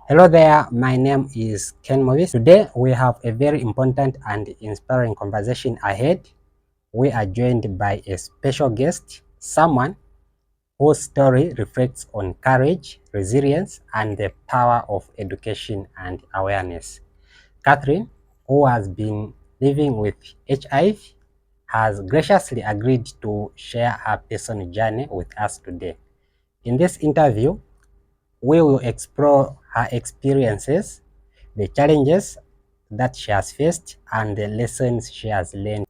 Hello there, my name is Ken Movis. Today we have a very important and inspiring conversation ahead. We are joined by a special guest, someone whose story reflects on courage, resilience, and the power of education and awareness. Catherine, who has been living with HIV, has graciously agreed to share her personal journey with us today. In this interview, we will explore her experiences, the challenges that she has faced, and the lessons she has learned.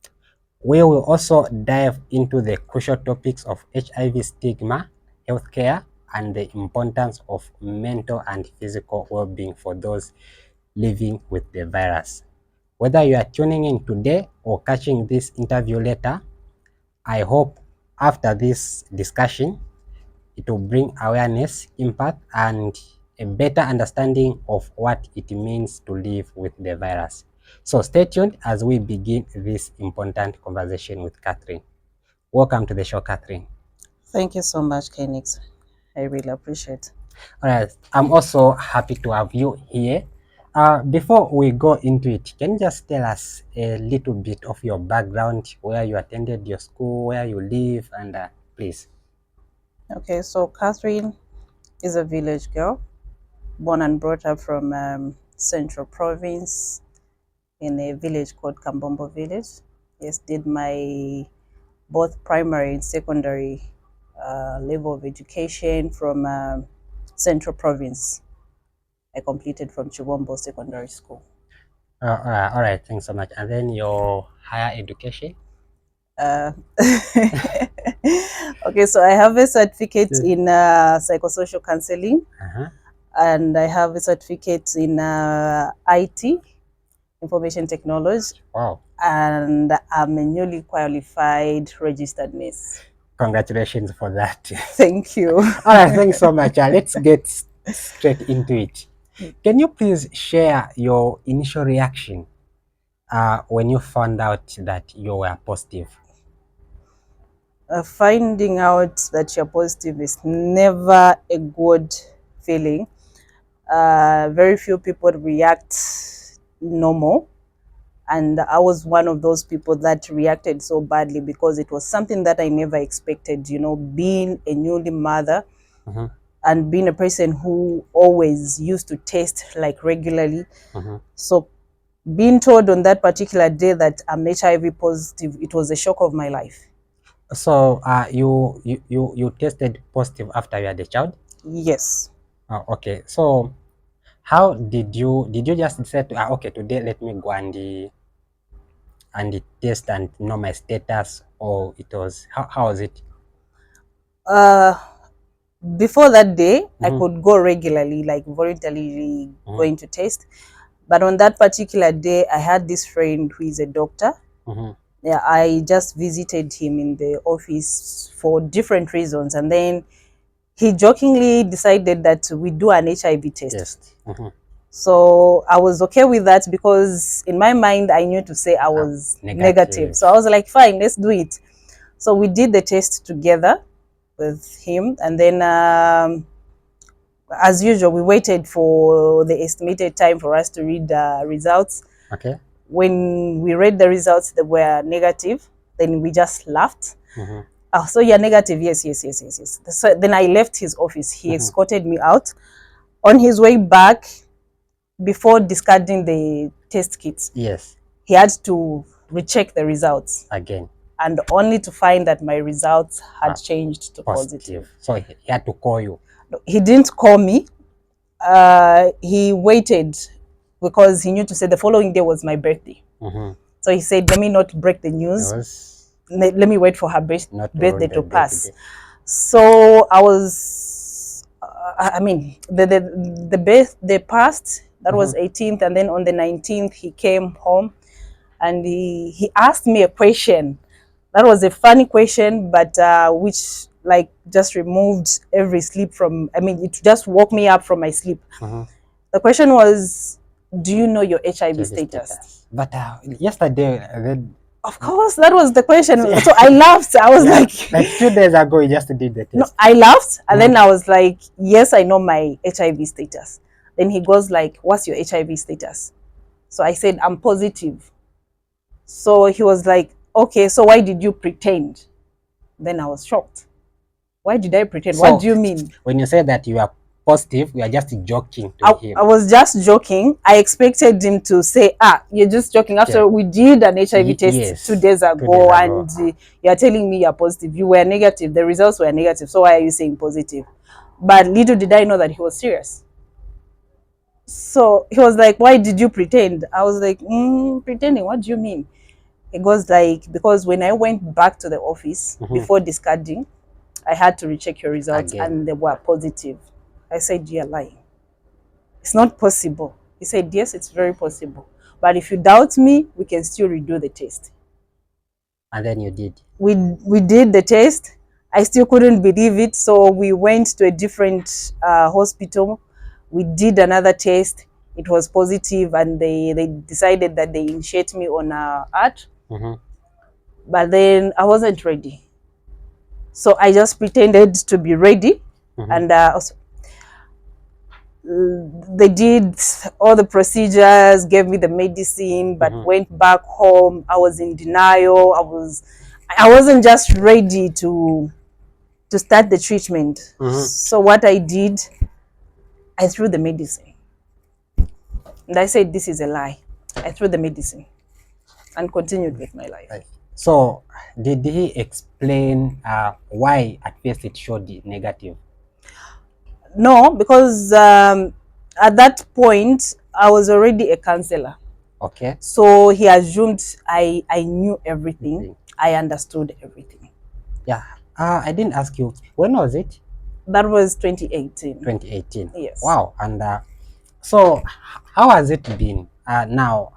We will also dive into the crucial topics of HIV stigma, healthcare, and the importance of mental and physical well-being for those living with the virus. Whether you are tuning in today or catching this interview later, I hope after this discussion, it will bring awareness, impact, and a better understanding of what it means to live with the virus. So stay tuned as we begin this important conversation with Catherine. Welcome to the show, Catherine. Thank you so much, Kenics. I really appreciate it. All right, I'm also happy to have you here. Before we go into it, can you just tell us a little bit of your background, where you attended your school, where you live, and please. Okay, so Catherine is a village girl, born and brought up from Central Province in a village called Kambombo Village. Yes, did my both primary and secondary level of education from Central Province. I completed from Chibombo Secondary School. All right, thanks so much. And then your higher education? Uh, okay, so I have a certificate in psychosocial counseling, Uh-huh. and I have a certificate in IT, information technology, Wow. and I'm a newly qualified registered nurse. Congratulations for that. Thank you. All right, thanks so much. Let's get straight into it. Can you please share your initial reaction when you found out that you were positive? Finding out that you're positive is never a good feeling. Very few people react normal, and I was one of those people that reacted so badly because it was something that I never expected. You know, being a newly mother Mm-hmm. and being a person who always used to test like regularly. Mm-hmm. So being told on that particular day that I'm HIV positive, it was a shock of my life. So you tested positive after you had a child? Yes. Okay. So how did you just decide to okay, today let me go and the test and know my status, or it was how was it? Uh, Before that day, I Mm-hmm. could go regularly, like voluntarily Mm-hmm. going to test. But on that particular day, I had this friend who is a doctor. Mm-hmm. Yeah, I just visited him in the office for different reasons, and then he jokingly decided that we do an HIV test. Yes. Mm-hmm. So I was okay with that because in my mind I knew to say I was negative. So I was like, fine, let's do it. So we did the test together with him, and then as usual, we waited for the estimated time for us to read the results. Okay. When we read the results that were negative, then we just laughed. Mm-hmm. Oh, so you're negative? Yes, yes, yes, yes, yes. So then I left his office. He escorted me out. On his way back, before discarding the test kits, Yes. he had to recheck the results Again. and only to find that my results had changed to positive. So he had to call you. He didn't call me. He waited because he knew to say the following day was my birthday. Mm-hmm. So he said, let me not break the news. Let me wait for her birthday to pass. So I was, I mean, the birthday passed. That was 18th, and then on the 19th he came home, and he asked me a question. That was a funny question, but which like just removed every sleep from. I mean, it just woke me up from my sleep. The question was, "Do you know your HIV status?" But yesterday, Of course, that was the question. So I laughed. I was like 2 days ago, you just did the test. No, I laughed, and then I was like, yes, I know my HIV status. Then he goes like, what's your HIV status? So I said, I'm positive. So he was like, okay, so why did you pretend? Then I was shocked. Why did I pretend? So, what do you mean? When you say that you are positive, you are just joking to him. I was just joking. I expected him to say, you're just joking. After we did an HIV test 2 days ago, and you're telling me you're positive. You were negative. The results were negative. So why are you saying positive? But little did I know that he was serious. So he was like, why did you pretend? I was like, pretending? What do you mean? He goes like, because when I went back to the office before discarding, I had to recheck your results and they were positive. I said, you're lying. It's not possible. He said, yes, it's very possible. But if you doubt me, we can still redo the test. And then you did. We did the test. I still couldn't believe it. So we went to a different hospital. We did another test. It was positive, and they decided that they initiate me on art. But then I wasn't ready. So I just pretended to be ready. And they did all the procedures, gave me the medicine, but went back home. I was in denial. I wasn't just ready to start the treatment. So what I did, I threw the medicine. And I said, this is a lie. I threw the medicine and continued with my life. So did he explain why at first it showed the negative? No, because at that point, I was already a counselor. Okay. So he assumed I knew everything. I understood everything. Yeah. I didn't ask you, when was it? That was 2018. 2018. Yes. Wow. And so how has it been now?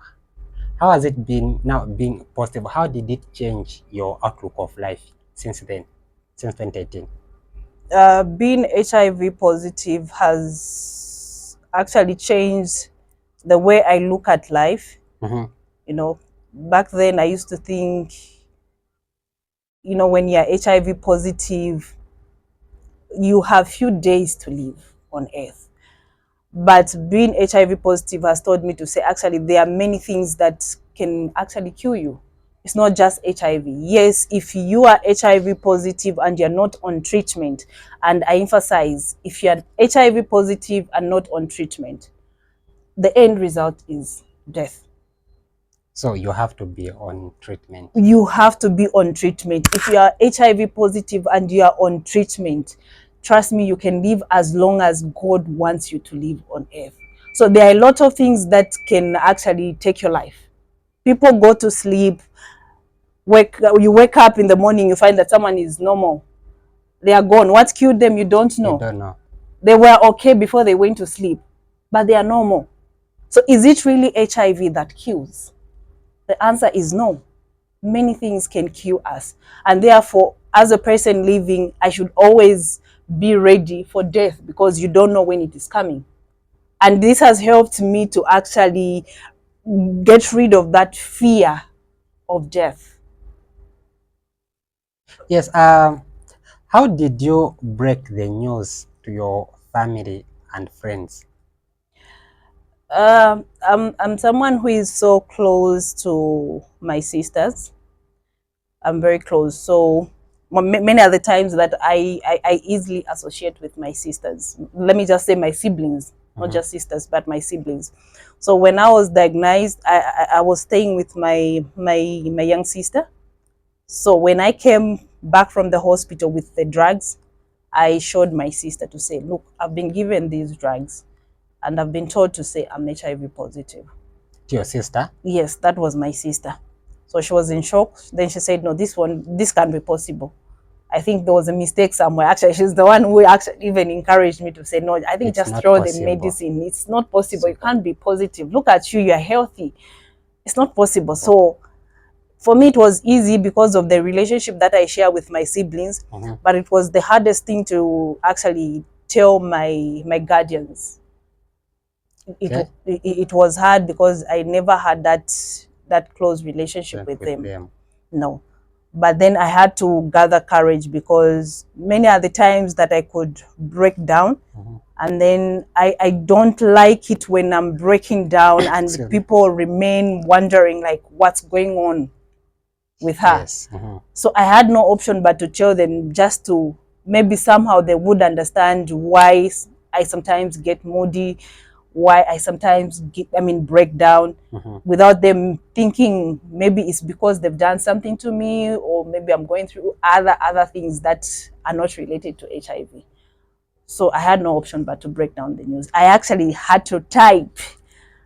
How has it been now being positive? How did it change your outlook of life since then, since 2018? Being HIV positive has actually changed the way I look at life. You know, back then I used to think, you know, when you're HIV positive, you have few days to live on earth. But being HIV positive has taught me to say, actually, there are many things that can actually kill you. It's not just HIV. Yes, if you are HIV positive and you're not on treatment, and I emphasize, if you're HIV positive and not on treatment, the end result is death. So you have to be on treatment. You have to be on treatment. If you are HIV positive and you are on treatment, trust me, you can live as long as God wants you to live on earth. So there are a lot of things that can actually take your life. People go to sleep, you wake up in the morning, you find that someone is normal. They are gone. What killed them, you don't know. You don't know. They were okay before they went to sleep, but they are normal. So is it really HIV that kills? The answer is no. Many things can kill us. And therefore, as a person living, I should always be ready for death, because you don't know when it is coming. And this has helped me to actually get rid of that fear of death. Yes. How did you break the news to your family and friends? I'm someone who is so close to my sisters. I'm very close. So many of the times that I easily associate with my sisters. Let me just say my siblings, not just sisters, but my siblings. So when I was diagnosed, I was staying with my young sister. So when I came back from the hospital with the drugs, I showed my sister to say, look, I've been given these drugs and I've been told to say I'm HIV positive. To your sister? Yes, that was my sister. So she was in shock. Then she said, no, this can't be possible. I think there was a mistake somewhere. Actually, she's the one who actually even encouraged me to say, no, I think just throw the medicine. It's not possible. You can't be positive. Look at you, you're healthy. It's not possible. So for me, it was easy because of the relationship that I share with my siblings, but it was the hardest thing to actually tell my guardians. It was hard because I never had that close relationship with them. No. But then I had to gather courage, because many are the times that I could break down And then I don't like it when I'm breaking down and people remain wondering like what's going on with her. Yes. So I had no option but to tell them, just to maybe somehow they would understand why I sometimes get moody, why I sometimes break down, without them thinking maybe it's because they've done something to me, or maybe I'm going through other things that are not related to HIV. So I had no option but to break down the news. I actually had to type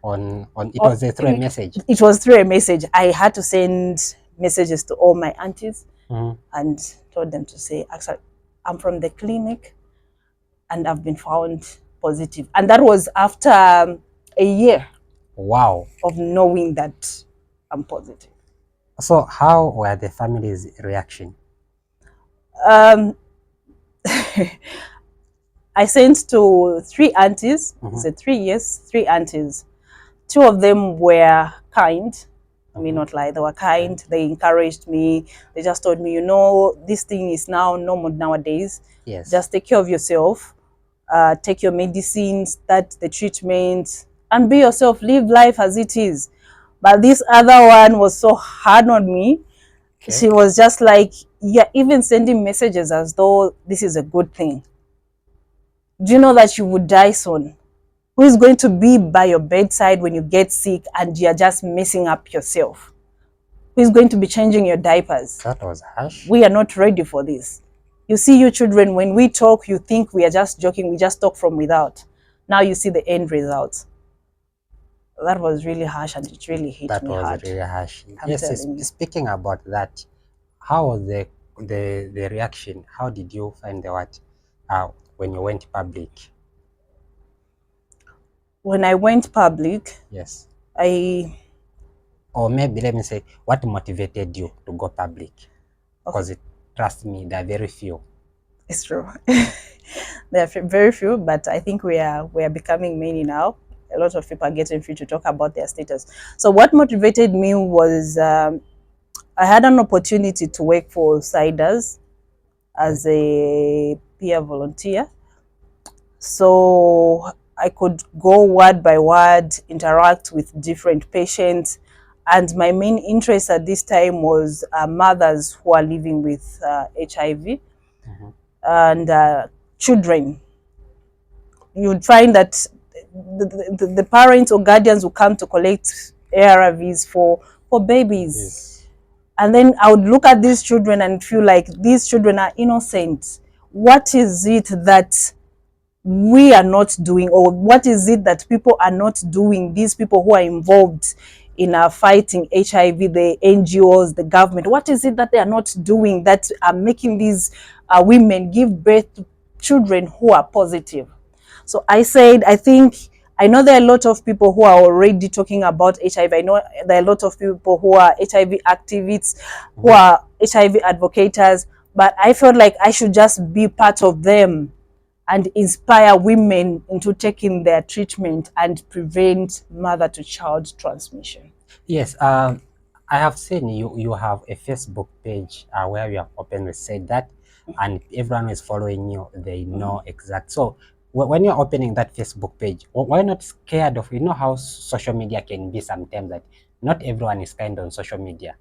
on it was through a message. It was through a message. I had to send messages to all my aunties and told them to say, actually, I'm from the clinic and I've been found positive. And that was after a year. Wow. Of knowing that I'm positive. So how were the family's reaction? I sent to 3 aunties. So 3 aunties. 2 of them were kind. I mean, not lie, they were kind. They encouraged me. They just told me, this thing is now normal nowadays. Yes. Just take care of yourself. Take your medicine, start the treatment, and be yourself. Live life as it is. But this other one was so hard on me. Okay. She was just like, you're even sending messages as though this is a good thing. Do you know that you would die soon? Who is going to be by your bedside when you get sick and you're just messing up yourself? Who is going to be changing your diapers? That was harsh. We are not ready for this. You see, you children, when we talk, you think we are just joking. We just talk from without. Now you see the end result. That was really harsh, and it really hit me hard. That was really harsh. Yes, speaking about that, how was the reaction? How did you find the what when you went public? When I went public, yes, or maybe let me say, what motivated you to go public? Because trust me, there are very few. It's true. There are very few, but I think we are becoming many now. A lot of people are getting free to talk about their status. So what motivated me was I had an opportunity to work for CIDAS as a peer volunteer. So I could go word by word, interact with different patients. And my main interest at this time was mothers who are living with HIV and children. You'd find that the parents or guardians will come to collect ARVs for babies. Yes. And then I would look at these children and feel like these children are innocent. What is it that we are not doing, or what is it that people are not doing, these people who are involved in fighting HIV, the NGOs, the government, what is it that they are not doing that are making these women give birth to children who are positive? So I said, I know there are a lot of people who are already talking about HIV. I know there are a lot of people who are HIV activists, who are HIV advocates, but I felt like I should just be part of them and inspire women into taking their treatment and prevent mother-to-child transmission. Yes, I have seen you have a Facebook page where you have openly said that, and everyone who is following you, they know exact. So when you're opening that Facebook page, why not scared of, how social media can be sometimes, that not everyone is kind on social media.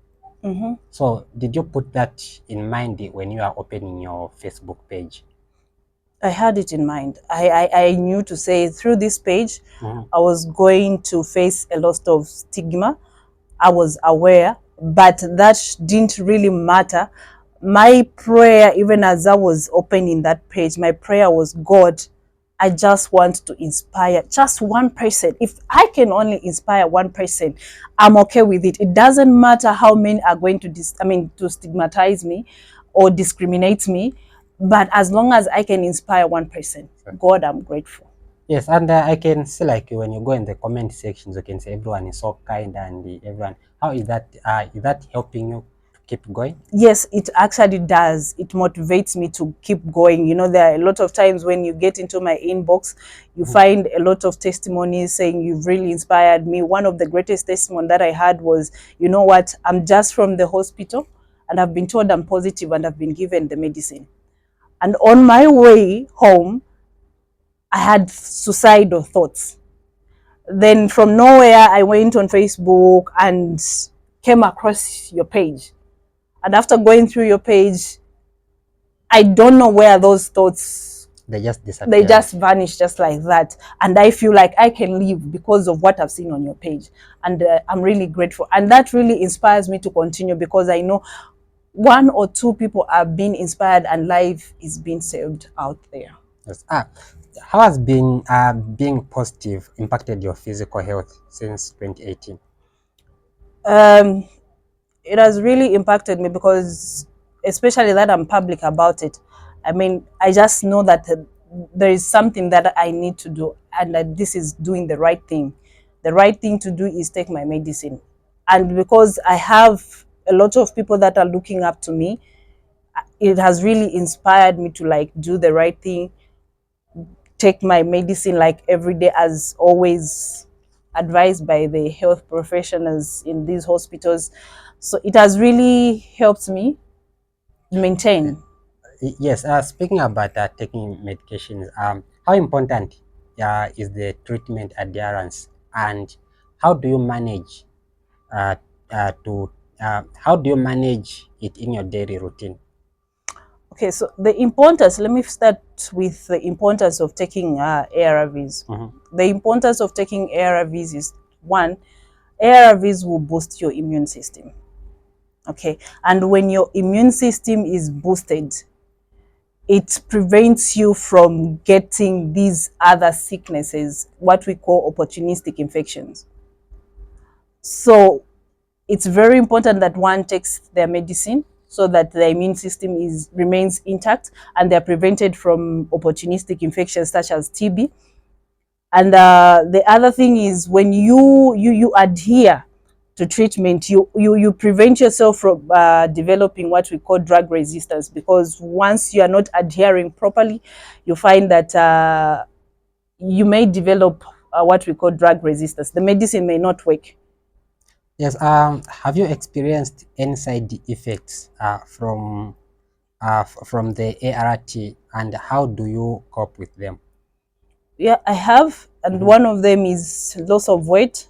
So did you put that in mind when you are opening your Facebook page? I had it in mind. I knew to say through this page, I was going to face a lot of stigma. I was aware, but that didn't really matter. My prayer, even as I was opening that page, my prayer was, God, I just want to inspire just one person. If I can only inspire one person, I'm okay with it. It doesn't matter how many are going to to stigmatize me or discriminate me. But as long as I can inspire one person, God, I'm grateful. Yes, and I can see, like, when you go in the comment sections, you can see everyone is so kind, and everyone. How is that helping you to keep going? Yes, it actually does. It motivates me to keep going. There are a lot of times when you get into my inbox, you find a lot of testimonies saying you've really inspired me. One of the greatest testimony that I had was, you know what, I'm just from the hospital and I've been told I'm positive and I've been given the medicine. And on my way home, I had suicidal thoughts. Then from nowhere, I went on Facebook and came across your page. And after going through your page, I don't know where those thoughts, they just disappear. They just vanish just like that. And I feel like I can live because of what I've seen on your page. And I'm really grateful. And that really inspires me to continue, because I know one or two people are being inspired and life is being saved out there. Yes. How has being positive impacted your physical health since 2018? It has really impacted me, because especially that I'm public about it. I mean, I just know that there is something that I need to do, and that this is doing the right thing. The right thing to do is take my medicine. And because I have a lot of people that are looking up to me, it has really inspired me to like do the right thing, take my medicine like every day, as always advised by the health professionals in these hospitals. So it has really helped me maintain. Yes. Speaking about taking medications, how important is the treatment adherence, and how do you manage how do you manage it in your daily routine? Okay, so the importance, let me start with the importance of taking ARVs. The importance of taking ARVs is, one, ARVs will boost your immune system. Okay, and when your immune system is boosted, it prevents you from getting these other sicknesses, what we call opportunistic infections. So it's very important that one takes their medicine, so that the immune system remains intact and they're prevented from opportunistic infections such as TB. And the other thing is, when you adhere to treatment, you prevent yourself from developing what we call drug resistance, because once you are not adhering properly, you find that you may develop what we call drug resistance. The medicine may not work. Yes. Have you experienced any side effects from the ART, and how do you cope with them? Yeah, I have, and one of them is loss of weight.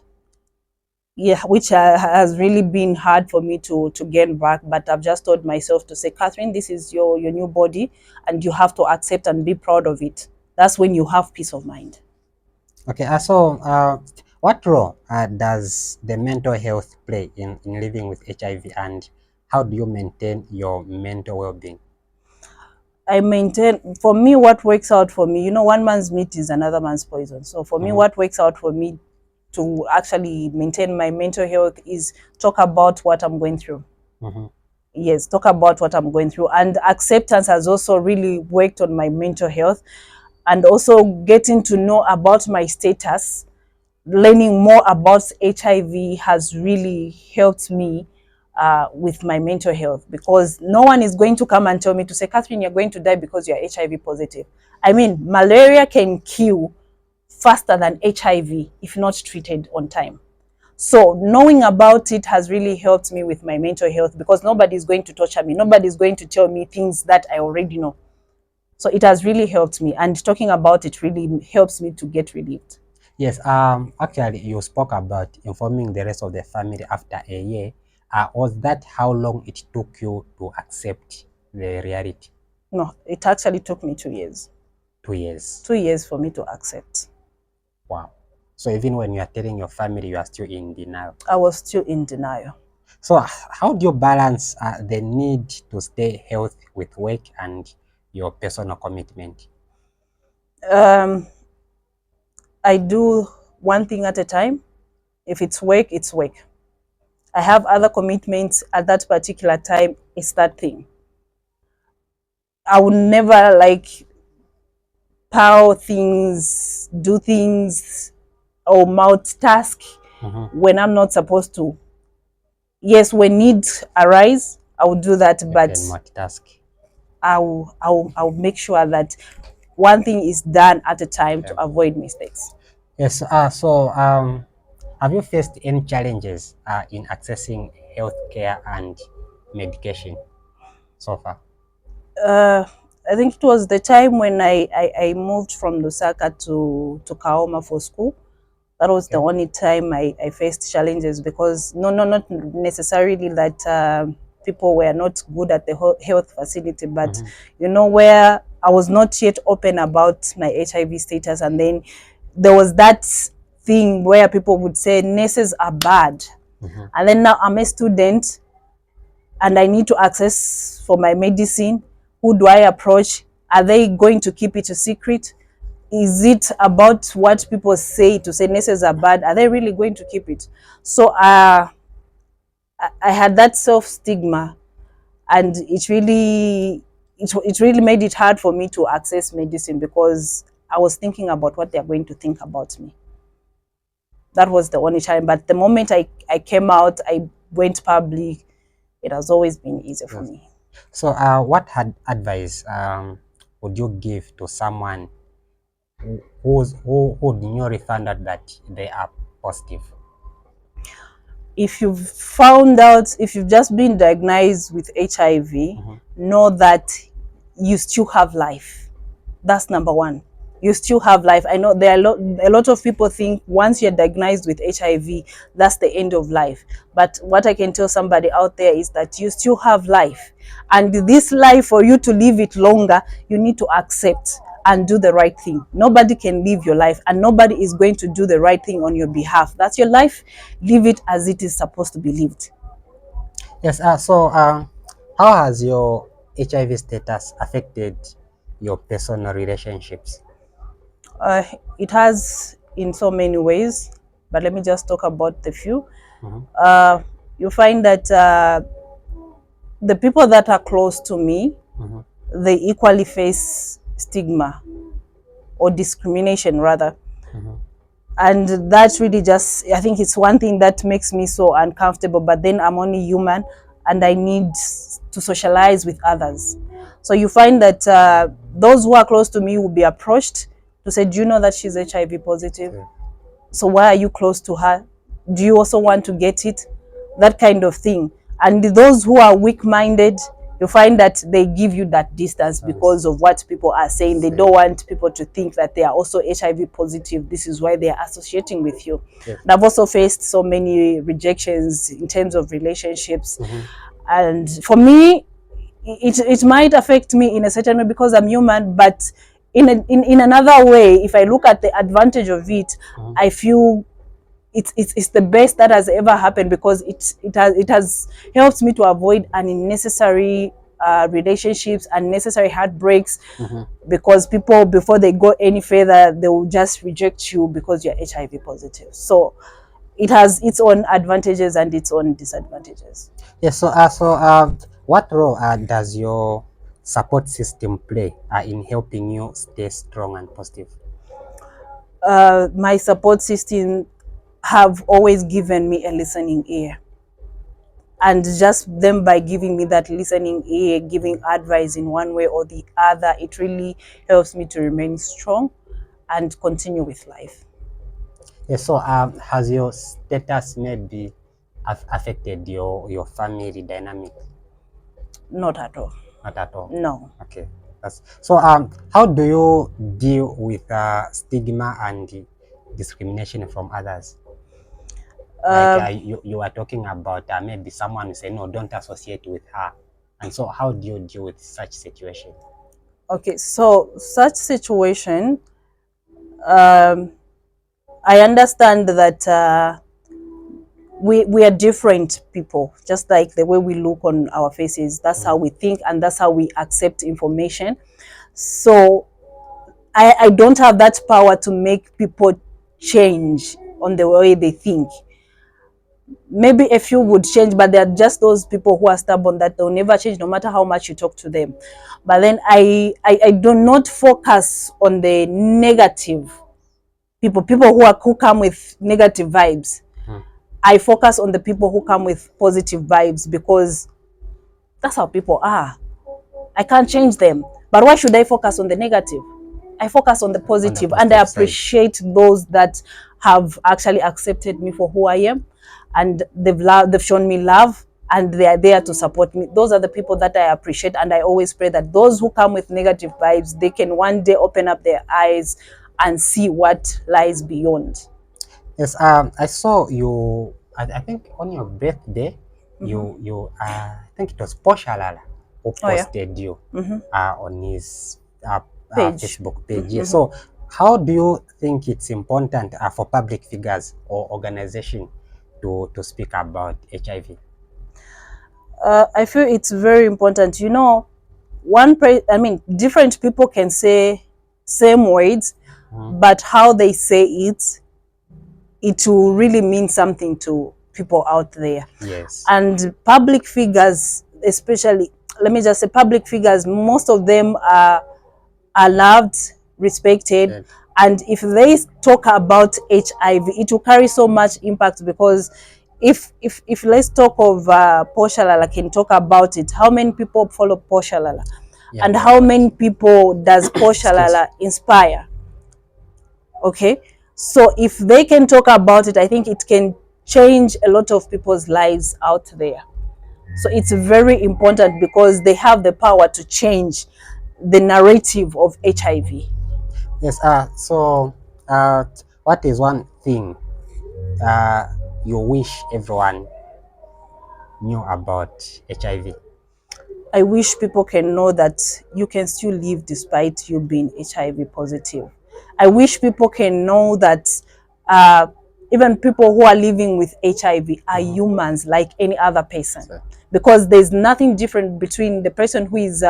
Yeah, which has really been hard for me to gain back. But I've just told myself to say, Catherine, this is your new body, and you have to accept and be proud of it. That's when you have peace of mind. Okay. So, what role does the mental health play in living with HIV, and how do you maintain your mental well-being? I maintain, for me, what works out for me, one man's meat is another man's poison. So for me, what works out for me to actually maintain my mental health is talk about what I'm going through. Yes, talk about what I'm going through. And acceptance has also really worked on my mental health. And also getting to know about my status, learning more about HIV has really helped me with my mental health, because no one is going to come and tell me to say, Catherine, you're going to die because you're HIV positive. I mean, malaria can kill faster than HIV if not treated on time. So knowing about it has really helped me with my mental health, because nobody's going to torture me. Nobody's going to tell me things that I already know. So it has really helped me, and talking about it really helps me to get relieved. Yes. Actually, you spoke about informing the rest of the family after a year. Was that how long it took you to accept the reality? No, it actually took me 2 years. 2 years. 2 years for me to accept. Wow. So even when you are telling your family, you are still in denial. I was still in denial. So how do you balance the need to stay healthy with work and your personal commitment? I do one thing at a time. If it's work, it's work. I have other commitments at that particular time. It's that thing. I would never like power things, do things, or multitask when I'm not supposed to. Yes, when need arise, I will do that, but multitask. I'll make sure that one thing is done at a time to avoid mistakes. Yes. Have you faced any challenges in accessing healthcare and medication so far? I think it was the time when I moved from Lusaka to Kaoma for school. That was the only time I faced challenges, because not necessarily that people were not good at the health facility, but you know, where I was not yet open about my HIV status, and then there was that thing where people would say nurses are bad, and then now I'm a student and I need to access for my medicine. Who do I approach? Are they going to keep it a secret? Is it about what people say to say nurses are bad? Are they really going to keep it? So I had that self stigma, and it really made it hard for me to access medicine, because I was thinking about what they're going to think about me. That was the only time. But the moment I came out, I went public, it has always been easy for me. So what advice would you give to someone who newly found out that they are positive? If you've found out, if you've just been diagnosed with HIV, know that you still have life. That's number one. You still have life. I know there are a lot of people think once you're diagnosed with HIV, that's the end of life. But what I can tell somebody out there is that you still have life. And this life, for you to live it longer, you need to accept and do the right thing. Nobody can live your life, and nobody is going to do the right thing on your behalf. That's your life. Live it as it is supposed to be lived. Yes. So how has your HIV status affected your personal relationships? It has in so many ways, but let me just talk about the few. You find that the people that are close to me, they equally face stigma or discrimination rather. And that's really just, I think it's one thing that makes me so uncomfortable, but then I'm only human and I need to socialize with others. So you find that those who are close to me will be approached to say, do you know that she's HIV positive? So why are you close to her? Do you also want to get it? That kind of thing. And those who are weak-minded, you find that they give you that distance because of what people are saying. They don't want people to think that they are also HIV positive. This is why they are associating with you. And I've also faced so many rejections in terms of relationships. And for me, it might affect me in a certain way because I'm human, but in another way, if I look at the advantage of it, I feel it's the best that has ever happened, because it has helped me to avoid unnecessary relationships, unnecessary heartbreaks, because people, before they go any further, they will just reject you because you're HIV positive. So it has its own advantages and its own disadvantages. Yes. So what role does your support system play in helping you stay strong and positive? My support system have always given me a listening ear, and just them by giving me that listening ear, giving advice in one way or the other, it really helps me to remain strong and continue with life. Yes. So has your status maybe affected your family dynamic? Not at all. Not at all. No. Okay. So how do you deal with stigma and discrimination from others? Like you are talking about maybe someone will say, no, don't associate with her. And so how do you deal with such situation? Okay, so such situation, I understand that we are different people, just like the way we look on our faces. That's how we think, and that's how we accept information. So I don't have that power to make people change on the way they think. Maybe a few would change, but there are just those people who are stubborn that they'll never change no matter how much you talk to them. But then I do not focus on the negative people who come with negative vibes. I focus on the people who come with positive vibes, because that's how people are. I can't change them. But why should I focus on the negative? I focus on the positive, and I appreciate those that have actually accepted me for who I am, and they've shown me love, and they are there to support me. Those are the people that I appreciate, and I always pray that those who come with negative vibes, they can one day open up their eyes and see what lies beyond. Yes, I saw you. I think on your birthday, I think it was Poshalala who posted you on his Facebook page. Yes. So, how do you think it's important for public figures or organization to speak about HIV? I feel it's very important. You know, different people can say same words, but how they say it, it will really mean something to people out there. Yes. And public figures, especially, let me just say public figures, most of them are loved, respected, and if they talk about HIV, it will carry so much impact, because if let's talk of Poshalala can talk about it, how many people follow Poshalala? Yeah, and how many people does Poshalala inspire? Okay, so if they can talk about it, I think it can change a lot of people's lives out there. So it's very important because they have the power to change the narrative of HIV. Yes. So, what is one thing you wish everyone knew about HIV? I wish people can know that you can still live despite you being HIV positive. I wish people can know that even people who are living with HIV are humans like any other person, because there's nothing different between the person who is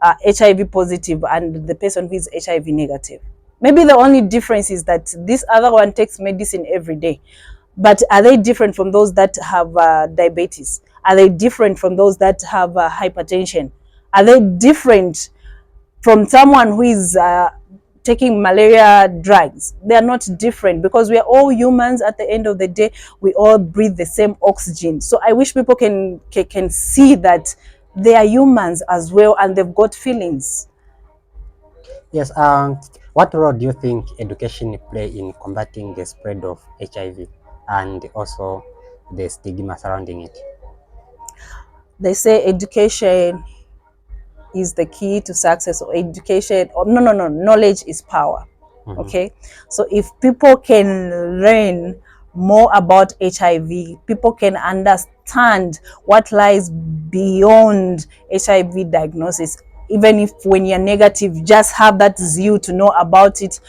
HIV positive and the person who is HIV negative. Maybe the only difference is that this other one takes medicine every day. But are they different from those that have diabetes? Are they different from those that have hypertension? Are they different from someone who is taking malaria drugs? They are not different, because we are all humans. At the end of the day, we all breathe the same oxygen. So I wish people can see that they are humans as well, and they've got feelings. Yes. What role do you think education play in combating the spread of HIV and also the stigma surrounding it? They say education is the key to success, or education, or no, knowledge is power. Okay, so if people can learn more about HIV, people can understand what lies beyond HIV diagnosis. Even if when you're negative, just have that zeal to know about it,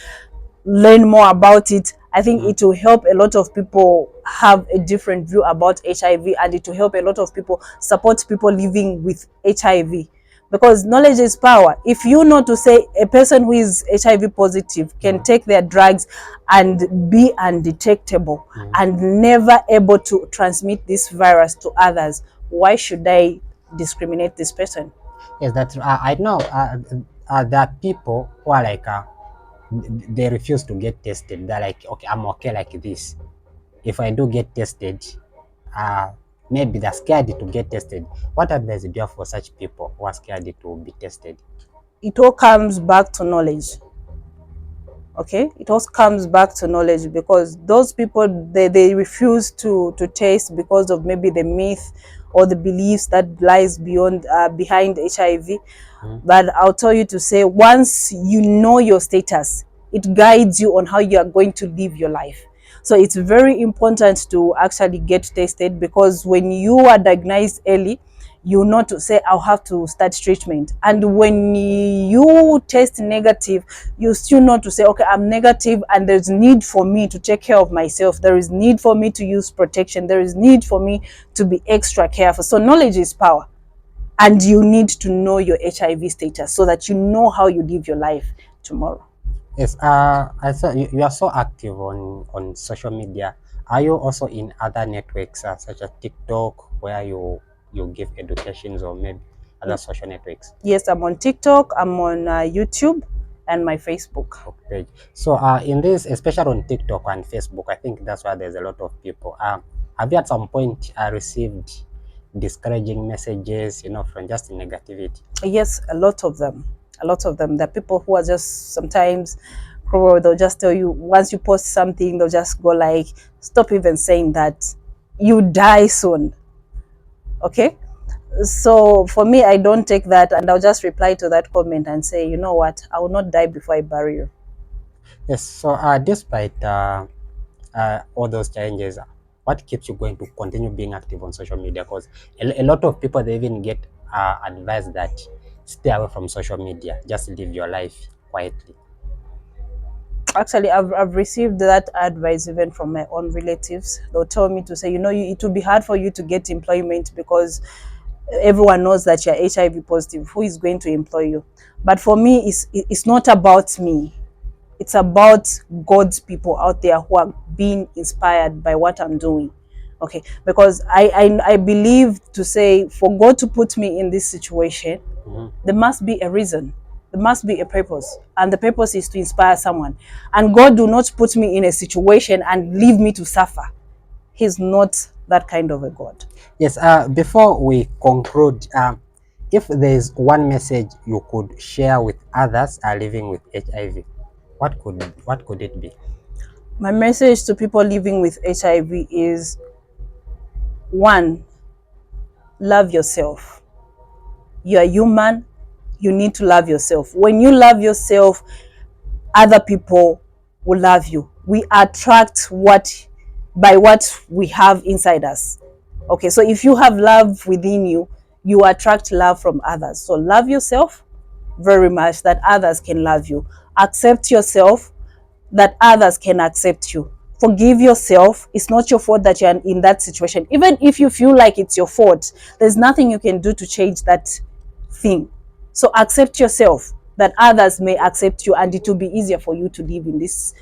learn more about it. I think it will help a lot of people have a different view about HIV, and it will help a lot of people support people living with HIV, because knowledge is power. If you know to say a person who is HIV positive can take their drugs and be undetectable and never able to transmit this virus to others, why should I discriminate this person? Yes, that's I know there are people who are like they refuse to get tested. They're like, okay, I'm okay like this. If I do get tested, maybe they're scared to get tested. What advice do you have for such people who are scared to be tested? It all comes back to knowledge. Okay, it all comes back to knowledge, because those people, they refuse to test because of maybe the myth or the beliefs that lies beyond behind HIV. But I'll tell you to say, once you know your status, it guides you on how you are going to live your life. So it's very important to actually get tested, because when you are diagnosed early, you know to say, I'll have to start treatment. And when you test negative, you still know to say, okay, I'm negative, and there's need for me to take care of myself. There is need for me to use protection. There is need for me to be extra careful. So knowledge is power. And you need to know your HIV status so that you know how you live your life tomorrow. Yes, I saw you are so active on social media. Are you also in other networks such as TikTok, where you give educations, or maybe other social networks? Yes, I'm on TikTok, I'm on YouTube, and my Facebook page. So in this, especially on TikTok and Facebook, I think that's why there's a lot of people. Have you at some point received discouraging messages, from just negativity? Yes, a lot of them. A lot of them. There are people who are just sometimes cruel. They'll just tell you, once you post something, they'll just go like, stop even saying that. You die soon. Okay, so for me, I don't take that, and I'll just reply to that comment and say, you know what, I will not die before I bury you. Yes. So despite all those challenges, what keeps you going to continue being active on social media? Because a lot of people, they even get advice that stay away from social media, just live your life quietly. Actually, I've received that advice even from my own relatives. They'll tell me to say, you know, it will be hard for you to get employment because everyone knows that you're HIV positive. Who is going to employ you? But for me, it's not about me. It's about God's people out there who are being inspired by what I'm doing. Okay, because I believe to say, for God to put me in this situation, there must be a reason. There must be a purpose, and the purpose is to inspire someone. And God do not put me in a situation and leave me to suffer. He's not that kind of a God. Yes. Before we conclude, if there is one message you could share with others living with HIV, what could it be? My message to people living with HIV is, one, love yourself. You are human. You need to love yourself. When you love yourself, other people will love you. We attract what we have inside us. Okay, so if you have love within you, you attract love from others. So love yourself very much, that others can love you. Accept yourself, that others can accept you. Forgive yourself. It's not your fault that you're in that situation. Even if you feel like it's your fault, there's nothing you can do to change that thing. So accept yourself, that others may accept you, and it will be easier for you to live in these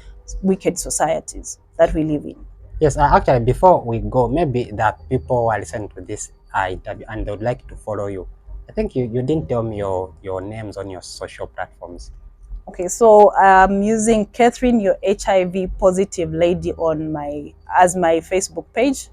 wicked societies that we live in. Yes, actually, before we go, maybe that people are listening to this interview and they would like to follow you. I think you didn't tell me your names on your social platforms. Okay, so I'm using Catherine, your HIV positive lady, on as my Facebook page,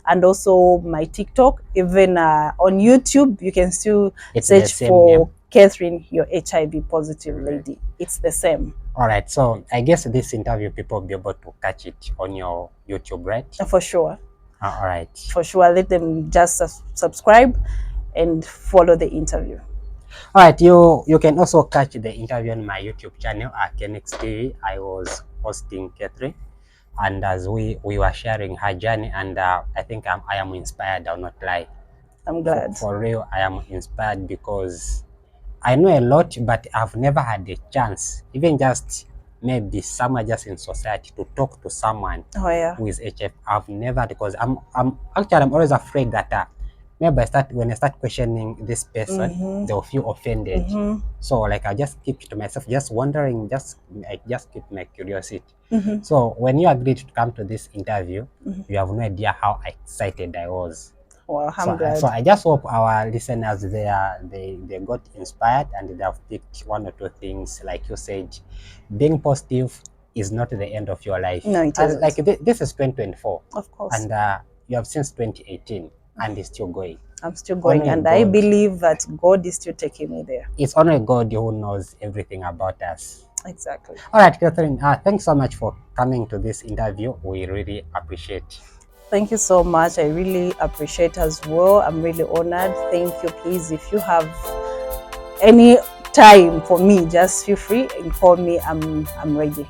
and also my TikTok. Even on YouTube, you can still search for name. Catherine, your HIV positive lady. It's the same. All right, so I guess this interview, people will be able to catch it on your YouTube, right? For sure. All right. For sure. Let them just subscribe and follow the interview. All right, you can also catch the interview on my YouTube channel at Kenics TV. I was hosting Catherine, and as we were sharing her journey, and I think I am inspired. I'll not lie. I'm glad. For real, I am inspired because I know a lot, but I've never had a chance, even just maybe somewhere just in society, to talk to someone who is HIV. I've never, because I'm always afraid that maybe when I start questioning this person, they'll feel offended. So like I just keep it to myself, just wondering, I just keep my curiosity. So when you agreed to come to this interview, you have no idea how excited I was. Well, I'm glad. So I just hope our listeners they got inspired and they have picked one or two things. Like you said, being positive is not the end of your life. No, it isn't. Like this is 2024. Of course. And you have since 2018 and it's still going. I'm still going, and I believe that God is still taking me there. It's only God who knows everything about us. Exactly. All right, Catherine, thanks so much for coming to this interview. We really appreciate. Thank you so much. I really appreciate as well. I'm really honored. Thank you. Please, if you have any time for me, just feel free and call me. I'm ready.